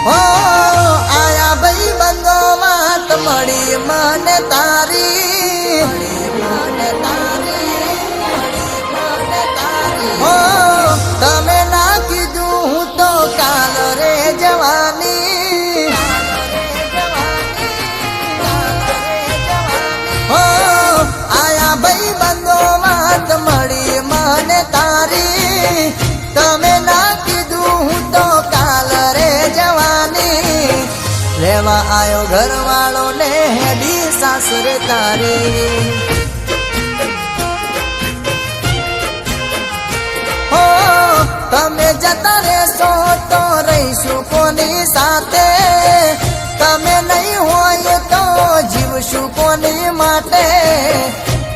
હો આયા ભાઈ બંધો વાત મળી મને તારી હો તમે ના કીધું હું તો કાલ રે જવાની હો આયા ભાઈ બંધો વાત મળી મને તારી તમે ના કીધું હું તો કાલ રે જવાની લેવા આયો ઘરવાળો ને હેડી સાસરે તારી હો તમે જતા રહેશો તો રહીશું કોની સાથે તમે નહીં હોય તો જીવશું કોની માટે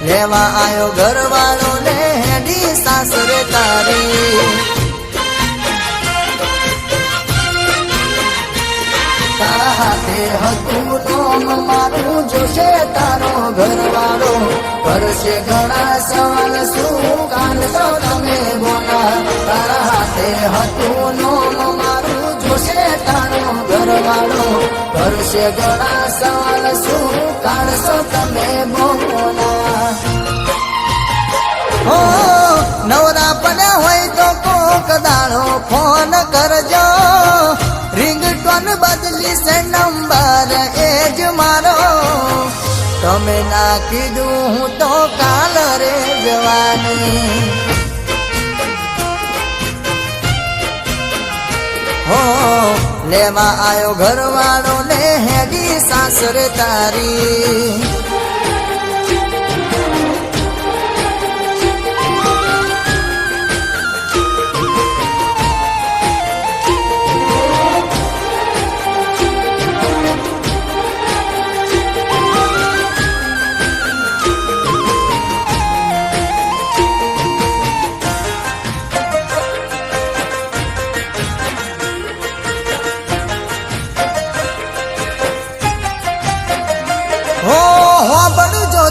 લેવા આયો ઘરવાળો ને હેડી સાસરે તારી તારા હાથે હતું નોમ મારું જોશે તારો ઘરવાળો કરશે ઘણા સવાલ શું કાઢશો તમે બોલા તારા હાથે હતું નોમ મારું જોશે તારો ઘરવાળો કરશે ઘણા સવાલ શું કાઢશો તમે બોલા હો નવરા પડ્યા હોય તો કોક દાડો ફોન કરજો રિંગટોન બદલી છે નંબર એ જ મારો તમે ના કીધું હું તો કાલ રે જવાની હો લેવા આયો ઘરવાળો ને હેડી સાસરે તારી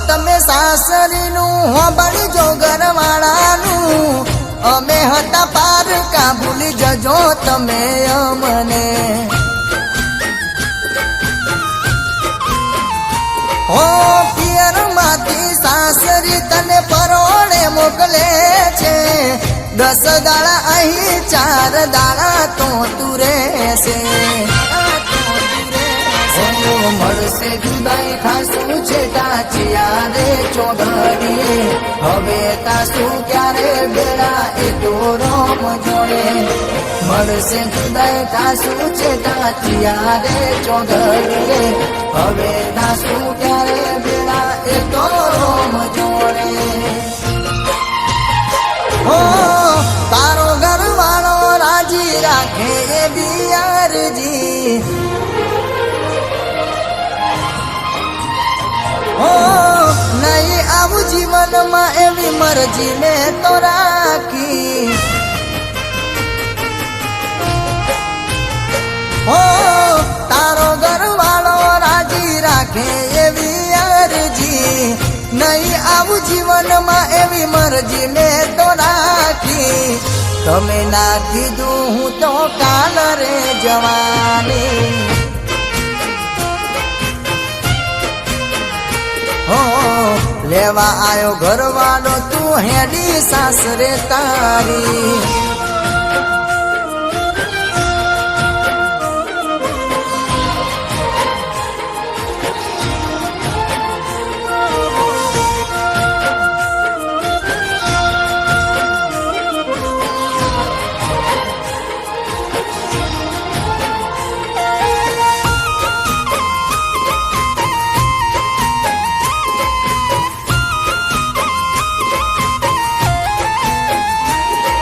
તમે સાસરીનું હોબળજો ઘરવાળાનું અમે હતા પારકા ભૂલી જજો તમે અમને હો પિયર માંથી સાસરી તને પરોળે મોકલે છે 10 દાડા અહીં 4 દાડા તો તું રહેશે મળશે જુદાઈ ખાસું છે ટાચિયા રે ચોઘડીએ હવે તાસું ક્યારે બેડા એ તો રોમ જોડે મળશે જુદાઈ ખાસું છે ટાચિયા રે ચોઘડીએ હવે તાસું ક્યારે બેડા એ તો રોમ જોડે હો તારો ઘરવાળો રાજી રાખે એ બિયારજી હો નહીં આવું જીવનમાં એવી મરજી મેં તો રાખી હો તારો ઘરવાળો રાજી રાખે એવી અરજી નહીં આવું જીવનમાં એવી મરજી મેં તો રાખી તમે ના કીધું હું તો કાલ રે જવાની હો લેવા આયો ઘરવાળો તું હેડી સાસરે તારી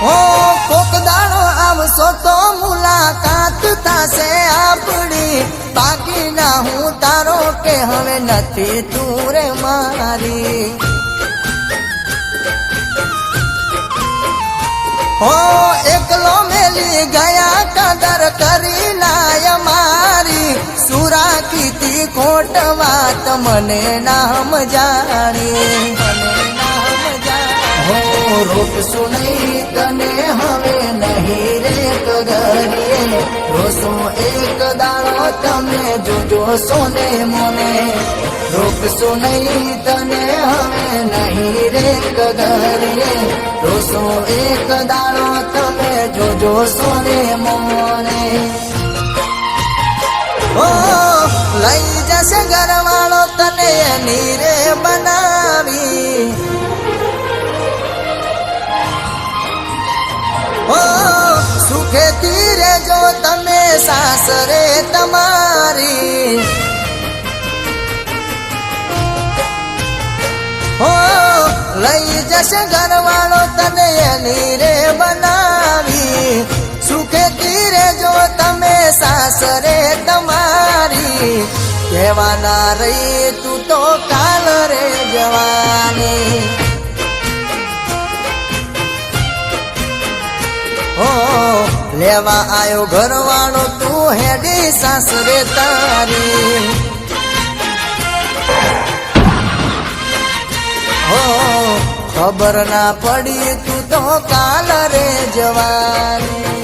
હો કોક દાડો આવશો તો મુલાકાત થશે આપણી બાકી ના હું તારો કે હવે નથી તું રે મારી હો એકલો મેલી ગયા કદર કરી લાય મારી સુરા કીધી ખોટ વાત મને નામ જાણી હો રોટશું નહીં તને હવે નહીં રે કગરીએ રોસો એક દાડો તમે જોજો સોને મોને રોકશો નહીં તને હવે નહીં રે કગરે રોસો એક દાડો તમે જોજો સોને મોને ઓ લઈ જશે ઘરવાળો તને એની રે બનાવી ઓ સુખેથી રહેજો તમે સાસરે તમારી ઓ લઈ જશે ઘરવાળો તને એની રે બનાવી સુખેથી રહેજો તમે સાસરે તમારી કહેવાના રહી તું તો કાલ રે જવાની ઓ લેવા આયો ઘરવાળો તું હેડી સાસરે તારી હો ખબર ના પડી તું તો કાલ રે જવાની